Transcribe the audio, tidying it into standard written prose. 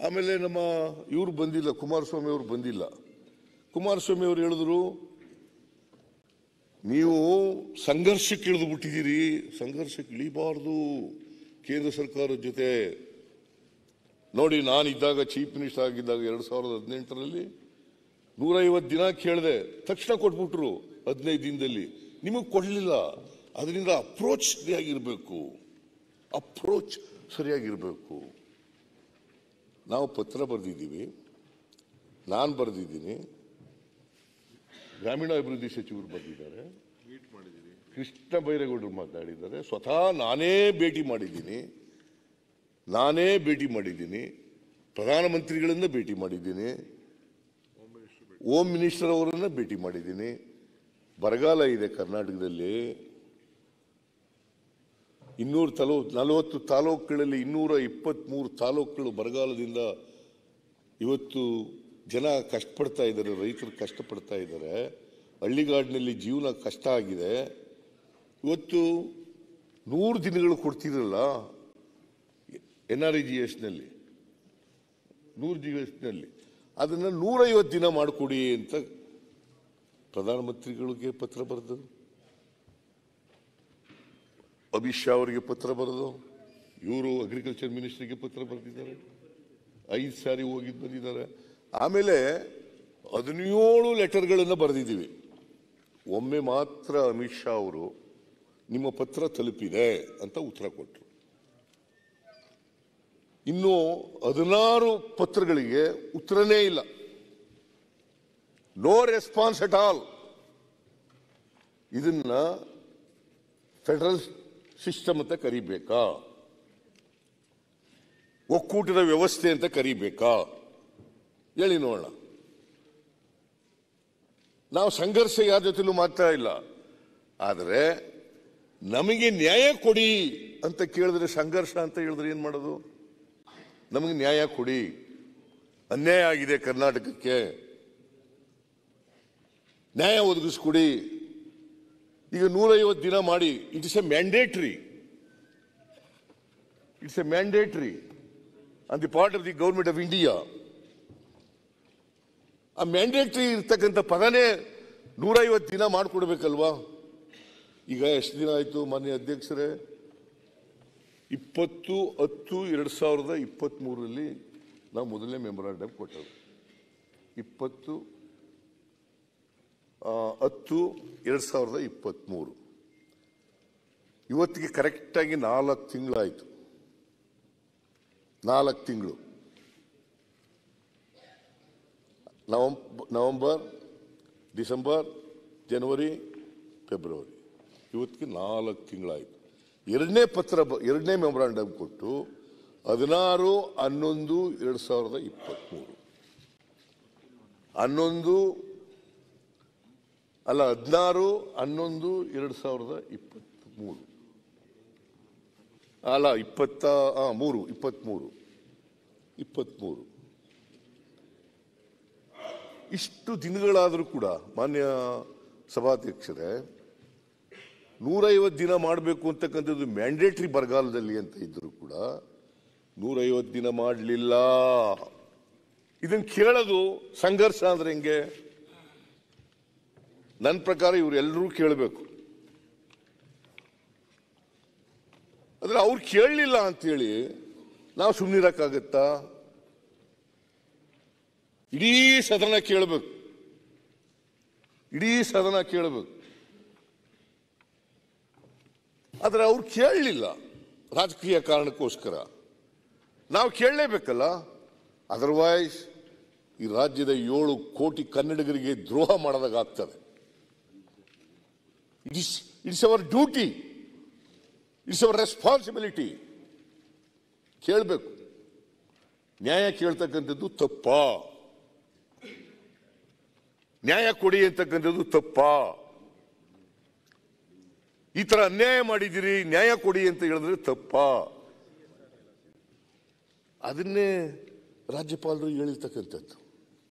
ಆಮೇಲೆ ನಮ್ಮ ಇವರು ಬಂದಿಲ್ಲ, ಕುಮಾರಸ್ವಾಮಿ ಅವರು ಬಂದಿಲ್ಲ. ಕುಮಾರಸ್ವಾಮಿ ಅವರು ಹೇಳಿದ್ರು, ನೀವು ಸಂಘರ್ಷಕ್ಕೆ ಇಳಿದು ಬಿಟ್ಟಿದ್ದೀರಿ, ಸಂಘರ್ಷಕ್ಕೆ ಇಳಿಬಾರ್ದು ಕೇಂದ್ರ ಸರ್ಕಾರದ ಜೊತೆ. ನೋಡಿ, ನಾನಿದ್ದಾಗ ಚೀಫ್ ಮಿನಿಸ್ಟರ್ ಆಗಿದ್ದಾಗ 2018ರಲ್ಲಿ 150 ದಿನ ಕೇಳಿದೆ, ತಕ್ಷಣ ಕೊಟ್ಬಿಟ್ರು 15 ದಿನದಲ್ಲಿ. ನಿಮಗೆ ಕೊಡಲಿಲ್ಲ. ಅದರಿಂದ ಅಪ್ರೋಚ್ ಸರಿಯಾಗಿರ್ಬೇಕು, ಅಪ್ರೋಚ್ ಸರಿಯಾಗಿರ್ಬೇಕು. ನಾವು ಪತ್ರ ಬರೆದಿದ್ದೀವಿ, ನಾನು ಬರೆದಿದ್ದೀನಿ, ಗ್ರಾಮೀಣಾಭಿವೃದ್ಧಿ ಸಚಿವರು ಬರೆದಿದ್ದಾರೆ, ಕೃಷ್ಣ ಬೈರೇಗೌಡರು ಮಾತಾಡಿದ್ದಾರೆ, ಸ್ವತಃ ನಾನೇ ಭೇಟಿ ಮಾಡಿದ್ದೀನಿ, ಪ್ರಧಾನಮಂತ್ರಿಗಳನ್ನ ಭೇಟಿ ಮಾಡಿದ್ದೀನಿ, ಹೋಮ್ ಮಿನಿಸ್ಟರ್ ಅವರನ್ನ ಭೇಟಿ ಮಾಡಿದ್ದೀನಿ. ಬರಗಾಲ ಇದೆ ಕರ್ನಾಟಕದಲ್ಲಿ, 240 ತಾಲೂಕುಗಳಲ್ಲಿ 223 ತಾಲೂಕುಗಳು ಬರಗಾಲದಿಂದ ಇವತ್ತು ಜನ ಕಷ್ಟಪಡ್ತಾ ಇದ್ದಾರೆ, ರೈತರು ಕಷ್ಟಪಡ್ತಾ ಇದ್ದಾರೆ, ಹಳ್ಳಿಗಾಡಿನಲ್ಲಿ ಜೀವನ ಕಷ್ಟ ಆಗಿದೆ. ಇವತ್ತು 100 ದಿನಗಳು ಕೊಡ್ತಿರಲ್ಲ NREGSನಲ್ಲಿ, 100 GSನಲ್ಲಿ, ಅದನ್ನು 150 ದಿನ ಮಾಡಿಕೊಡಿ ಅಂತ ಪ್ರಧಾನಮಂತ್ರಿಗಳಿಗೆ ಪತ್ರ ಬರೆದು, ಅಮಿತ್ ಶಾ ಅವರಿಗೆ ಪತ್ರ ಬರೆದು, ಇವರು ಅಗ್ರಿಕಲ್ಚರ್ ಮಿನಿಸ್ಟರ್ಗೆ ಪತ್ರ ಬರೆದಿದ್ದಾರೆ, 5 ಸಾರಿ ಹೋಗಿದ್ದು ಬಂದಿದ್ದಾರೆ. ಆಮೇಲೆ 17 ಲೆಟರ್ಗಳನ್ನು ಬರೆದಿದ್ದೀವಿ. ಒಮ್ಮೆ ಮಾತ್ರ ಅಮಿತ್ ಶಾ ಅವರು ನಿಮ್ಮ ಪತ್ರ ತಲುಪಿದೆ ಅಂತ ಉತ್ತರ ಕೊಟ್ಟರು. ಇನ್ನು 16 ಪತ್ರಗಳಿಗೆ ಉತ್ತರನೇ ಇಲ್ಲ. No response at all. ಇದನ್ನ ಫೆಡರಲ್ ಸಿಸ್ಟಮ್ ಅಂತ ಕರಿಬೇಕಾ, ಒಕ್ಕೂಟದ ವ್ಯವಸ್ಥೆ ಅಂತ ಕರಿಬೇಕಾ? ಹೇಳಿ ನೋಡೋಣ. ನಾವು ಸಂಘರ್ಷ ಯಾರ ಜೊತೆಲೂ ಮಾಡ್ತಾ ಇಲ್ಲ, ಆದರೆ ನಮಗೆ ನ್ಯಾಯ ಕೊಡಿ ಅಂತ ಕೇಳಿದ್ರೆ ಸಂಘರ್ಷ ಅಂತ ಹೇಳಿದ್ರೆ ಏನ್ ಮಾಡೋದು? ನಮಗೆ ನ್ಯಾಯ ಕೊಡಿ, ಅನ್ಯಾಯ ಆಗಿದೆ ಕರ್ನಾಟಕಕ್ಕೆ, ನ್ಯಾಯ ಒದಗಿಸ್ಕೊಡಿ. ಈಗ 150 ದಿನ ಮಾಡಿ, it's A mandatory on the part of the government of India. ಆ ಮ್ಯಾಂಡೇಟರಿ ಇರ್ತಕ್ಕಂಥ ಪದನೇ 150 ದಿನ ಮಾಡಿಕೊಡ್ಬೇಕಲ್ವಾ? ಈಗ ಎಷ್ಟು ದಿನ ಆಯ್ತು ಮಾನ್ಯ ಅಧ್ಯಕ್ಷರೇ? 20/10/2023 ನಾವು ಮೊದಲನೇ ಮೆಮೊರಾಂಡಮ್ ಕೊಟ್ಟವು. 20/10/2023 ಇವತ್ತಿಗೆ ಕರೆಕ್ಟಾಗಿ 4 ತಿಂಗಳಾಯಿತು. 4 ತಿಂಗಳು, ನವೆಂಬರ್, ಡಿಸೆಂಬರ್, ಜನವರಿ, ಫೆಬ್ರವರಿ, ಇವತ್ತಿಗೆ 4 ತಿಂಗಳಾಯಿತು. ಎರಡನೇ ಮೆಮೊರಾಂಡಮ್ ಕೊಟ್ಟು 16/11/2023 16/11/2023 ಅಲ್ಲ 23 ಇಷ್ಟು ದಿನಗಳಾದರೂ ಕೂಡ ಮಾನ್ಯ ಸಭಾಧ್ಯಕ್ಷರೇ, 150 ದಿನ ಮಾಡಬೇಕು ಅಂತಕ್ಕಂಥದ್ದು ಮ್ಯಾಂಡೇಟರಿ ಬರಗಾಲದಲ್ಲಿ ಅಂತ ಇದ್ರು ಕೂಡ 150 ದಿನ ಮಾಡಲಿಲ್ಲ. ಇದನ್ನು ಕೇಳೋದು ಸಂಘರ್ಷ ಅಂದ್ರೆ ಹೆಂಗೆ? ನನ್ನ ಪ್ರಕಾರ ಇವರೆಲ್ಲರೂ ಕೇಳಬೇಕು. ಆದ್ರೆ ಅವ್ರು ಕೇಳಲಿಲ್ಲ ಅಂತೇಳಿ ನಾವು ಸುಮ್ಮನಿರಕ್ಕಾಗತ್ತಾ? ಇಡೀ ಸದನ ಕೇಳಬೇಕು. ಆದರೆ ಅವ್ರು ಕೇಳಲಿಲ್ಲ, ರಾಜಕೀಯ ಕಾರಣಕ್ಕೋಸ್ಕರ. ನಾವು ಕೇಳಲೇಬೇಕಲ್ಲ, ಅದರ್ವೈಸ್ ಈ ರಾಜ್ಯದ 7 ಕೋಟಿ ಕನ್ನಡಿಗರಿಗೆ ದ್ರೋಹ ಮಾಡೋದಾಗ್ತದೆ. It's our duty, it's our responsibility. ಕೇಳಬೇಕು. ನ್ಯಾಯ ಕೇಳ್ತಕ್ಕಂಥದ್ದು ತಪ್ಪಾ? ನ್ಯಾಯ ಕೊಡಿ ಅಂತಕ್ಕಂಥದ್ದು ತಪ್ಪಾ? ಈ ತರ ಅನ್ಯಾಯ ಮಾಡಿದಿರಿ, ನ್ಯಾಯ ಕೊಡಿ ಅಂತ ಹೇಳಿದ್ರೆ ತಪ್ಪಾ? ಅದನ್ನೇ ರಾಜ್ಯಪಾಲರು ಹೇಳಿರ್ತಕ್ಕಂಥದ್ದು.